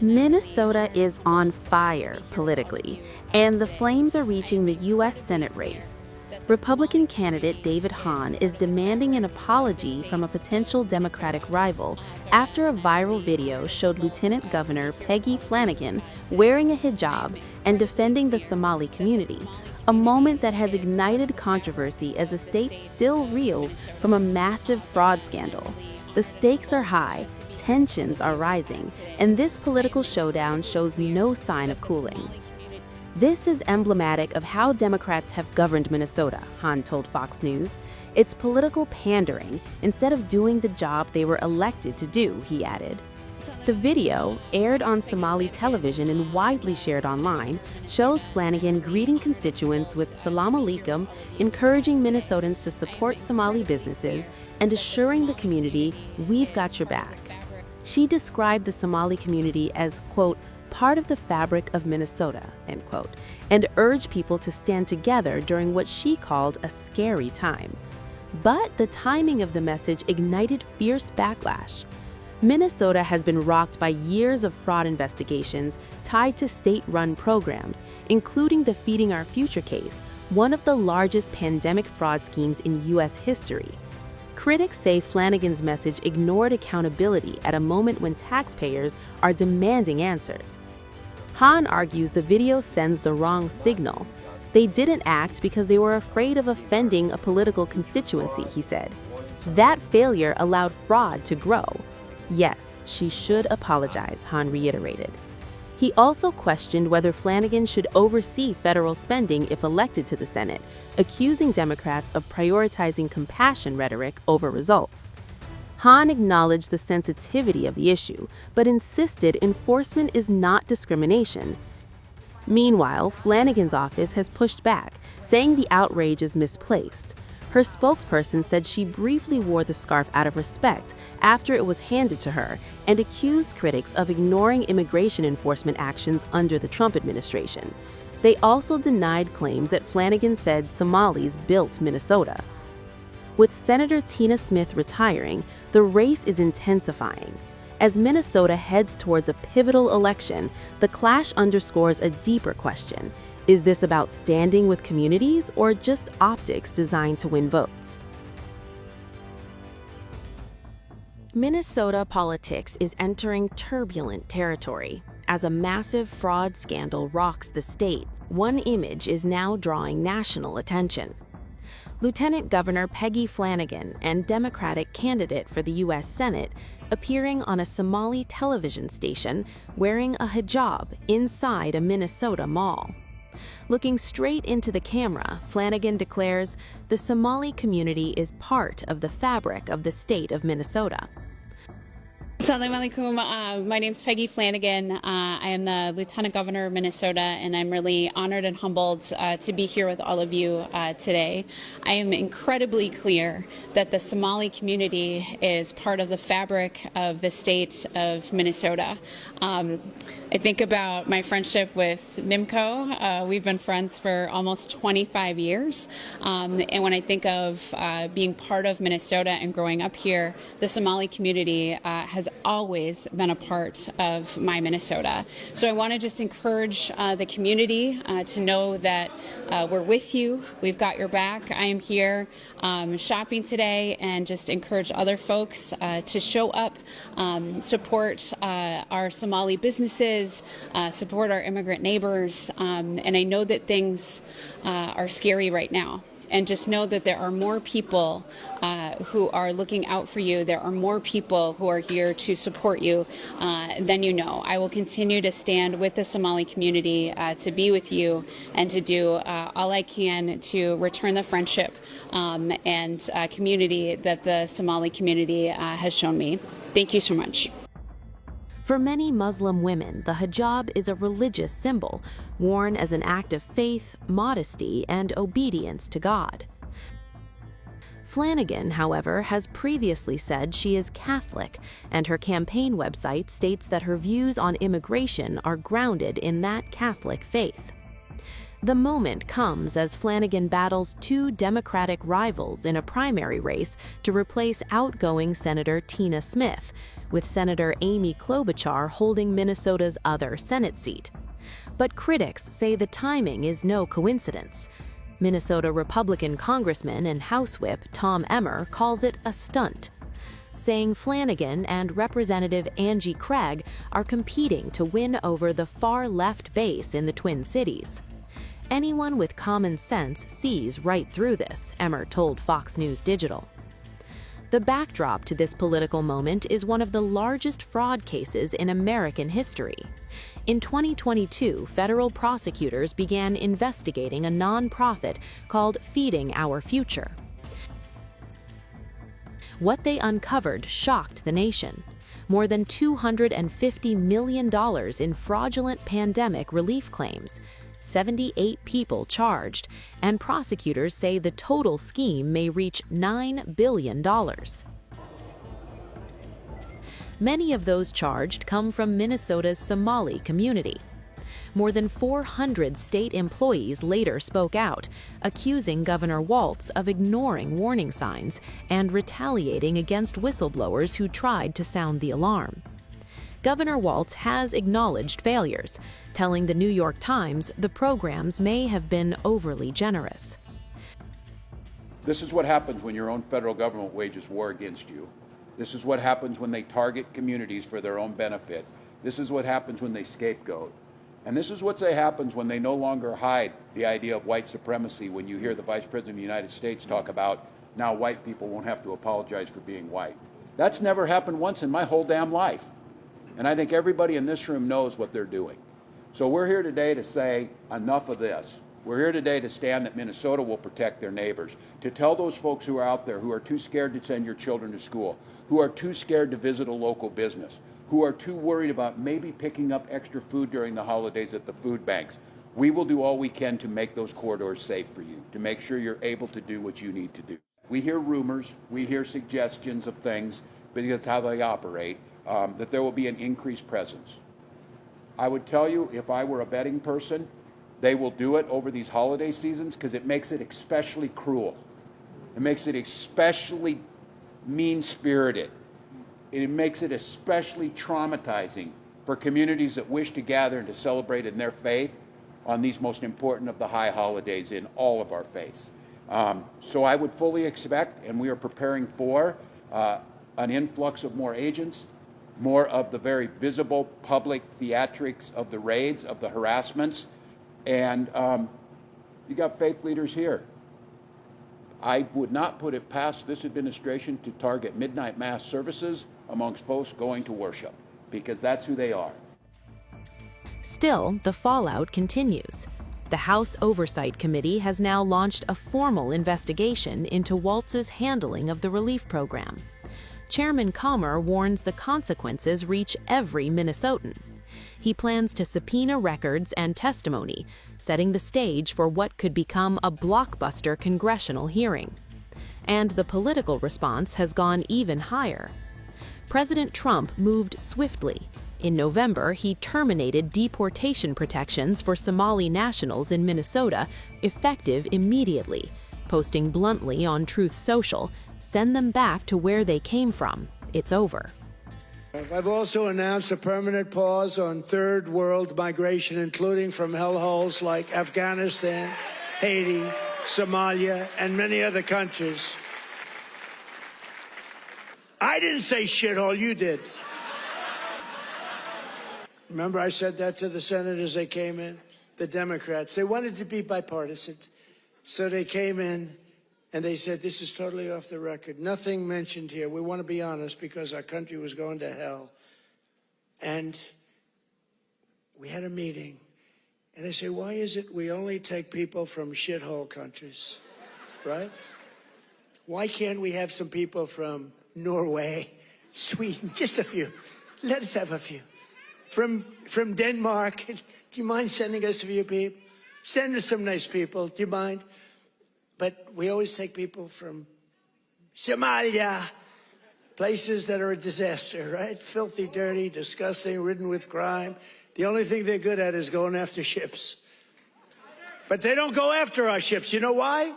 Minnesota is on fire politically, and the flames are reaching the U.S. Senate race. Republican candidate David Hann is demanding an apology from a potential Democratic rival after a viral video showed Lieutenant Governor Peggy Flanagan wearing a hijab and defending the Somali community, a moment that has ignited controversy as the state still reels from a massive fraud scandal. The stakes are high, tensions are rising, and this political showdown shows no sign of cooling. This is emblematic of how Democrats have governed Minnesota, Hann told Fox News. It's political pandering instead of doing the job they were elected to do, he added. The video, aired on Somali television and widely shared online, shows Flanagan greeting constituents with "Salam Alaikum," encouraging Minnesotans to support Somali businesses and assuring the community, "We've got your back." She described the Somali community as, quote, "part of the fabric of Minnesota," end quote, and urged people to stand together during what she called a scary time. But the timing of the message ignited fierce backlash. Minnesota has been rocked by years of fraud investigations tied to state-run programs, including the Feeding Our Future case, one of the largest pandemic fraud schemes in U.S. history. Critics say Flanagan's message ignored accountability at a moment when taxpayers are demanding answers. Hann argues the video sends the wrong signal. They didn't act because they were afraid of offending a political constituency, he said. That failure allowed fraud to grow. Yes, she should apologize, Hann reiterated. He also questioned whether Flanagan should oversee federal spending if elected to the Senate, accusing Democrats of prioritizing compassion rhetoric over results. Hann acknowledged the sensitivity of the issue, but insisted enforcement is not discrimination. Meanwhile, Flanagan's office has pushed back, saying the outrage is misplaced. Her spokesperson said she briefly wore the scarf out of respect after it was handed to her and accused critics of ignoring immigration enforcement actions under the Trump administration. They also denied claims that Flanagan said Somalis built Minnesota. With Senator Tina Smith retiring, the race is intensifying. As Minnesota heads towards a pivotal election, the clash underscores a deeper question. Is this about standing with communities or just optics designed to win votes? Minnesota politics is entering turbulent territory. As a massive fraud scandal rocks the state, one image is now drawing national attention. Lieutenant Governor Peggy Flanagan and Democratic candidate for the U.S. Senate appearing on a Somali television station wearing a hijab inside a Minnesota mall. Looking straight into the camera, Flanagan declares, "The Somali community is part of the fabric of the state of Minnesota." Assalamu alaikum. My name's Peggy Flanagan. I am the Lieutenant Governor of Minnesota, and I'm really honored and humbled to be here with all of you today. I am incredibly clear that the Somali community is part of the fabric of the state of Minnesota. I think about my friendship with Nimco. We've been friends for almost 25 years. And when I think of being part of Minnesota and growing up here, the Somali community has always been a part of my Minnesota. So I want to just encourage the community to know that we're with you. We've got your back. I am here shopping today, and just encourage other folks to show up, support our Somali businesses, support our immigrant neighbors. And I know that things are scary right now. And just know that there are more people who are looking out for you. There are more people who are here to support you than you know. I will continue to stand with the Somali community to be with you and to do all I can to return the friendship and community that the Somali community has shown me. Thank you so much. For many Muslim women, the hijab is a religious symbol, worn as an act of faith, modesty, and obedience to God. Flanagan, however, has previously said she is Catholic, and her campaign website states that her views on immigration are grounded in that Catholic faith. The moment comes as Flanagan battles two Democratic rivals in a primary race to replace outgoing Senator Tina Smith, with Senator Amy Klobuchar holding Minnesota's other Senate seat. But critics say the timing is no coincidence. Minnesota Republican Congressman and House Whip Tom Emmer calls it a stunt, saying Flanagan and Representative Angie Craig are competing to win over the far-left base in the Twin Cities. Anyone with common sense sees right through this, Emmer told Fox News Digital. The backdrop to this political moment is one of the largest fraud cases in American history. In 2022, federal prosecutors began investigating a nonprofit called Feeding Our Future. What they uncovered shocked the nation. More than $250 million in fraudulent pandemic relief claims, 78 people charged, and prosecutors say the total scheme may reach $9 billion. Many of those charged come from Minnesota's Somali community. More than 400 state employees later spoke out, accusing Governor Walz of ignoring warning signs and retaliating against whistleblowers who tried to sound the alarm. Governor Walz has acknowledged failures, telling the New York Times the programs may have been overly generous. This is what happens when your own federal government wages war against you. This is what happens when they target communities for their own benefit. This is what happens when they scapegoat. And this is what happens when they no longer hide the idea of white supremacy, when you hear the Vice President of the United States talk about now white people won't have to apologize for being white. That's never happened once in my whole damn life. And I think everybody in this room knows what they're doing. So we're here today to say enough of this. We're here today to stand that Minnesota will protect their neighbors, to tell those folks who are out there who are too scared to send your children to school, who are too scared to visit a local business, who are too worried about maybe picking up extra food during the holidays at the food banks. We will do all we can to make those corridors safe for you, to make sure you're able to do what you need to do. We hear rumors, we hear suggestions of things, because that's how they operate, that there will be an increased presence. I would tell you, if I were a betting person, they will do it over these holiday seasons because it makes it especially cruel. It makes it especially mean-spirited. It makes it especially traumatizing for communities that wish to gather and to celebrate in their faith on these most important of the high holidays in all of our faiths. So I would fully expect, and we are preparing for, an influx of more agents, more of the very visible public theatrics of the raids, of the harassments, and you got faith leaders here. I would not put it past this administration to target midnight mass services amongst folks going to worship, because that's who they are. Still, the fallout continues. The House Oversight Committee has now launched a formal investigation into Walz's handling of the relief program. Chairman Comer warns the consequences reach every Minnesotan. He plans to subpoena records and testimony, setting the stage for what could become a blockbuster congressional hearing. And the political response has gone even higher. President Trump moved swiftly. In November, he terminated deportation protections for Somali nationals in Minnesota, effective immediately, posting bluntly on Truth Social, "Send them back to where they came from. It's over." I've also announced a permanent pause on third world migration, including from hellholes like Afghanistan, Haiti, Somalia, and many other countries. I didn't say shithole, you did. Remember I said that to the senators they came in, the Democrats. They wanted to be bipartisan. So they came in and they said, this is totally off the record. Nothing mentioned here. We want to be honest because our country was going to hell. And we had a meeting. And I say, why is it we only take people from shithole countries, right? Why can't we have some people from Norway, Sweden, just a few? Let us have a few. From Denmark, do you mind sending us a few people? Send us some nice people, do you mind? But we always take people from Somalia, places that are a disaster, right? Filthy, dirty, disgusting, ridden with crime. The only thing they're good at is going after ships. But they don't go after our ships. You know why?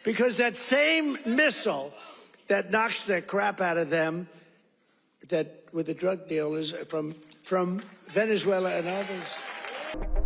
Because that same missile that knocks the crap out of them, that with the drug dealers from Venezuela and others.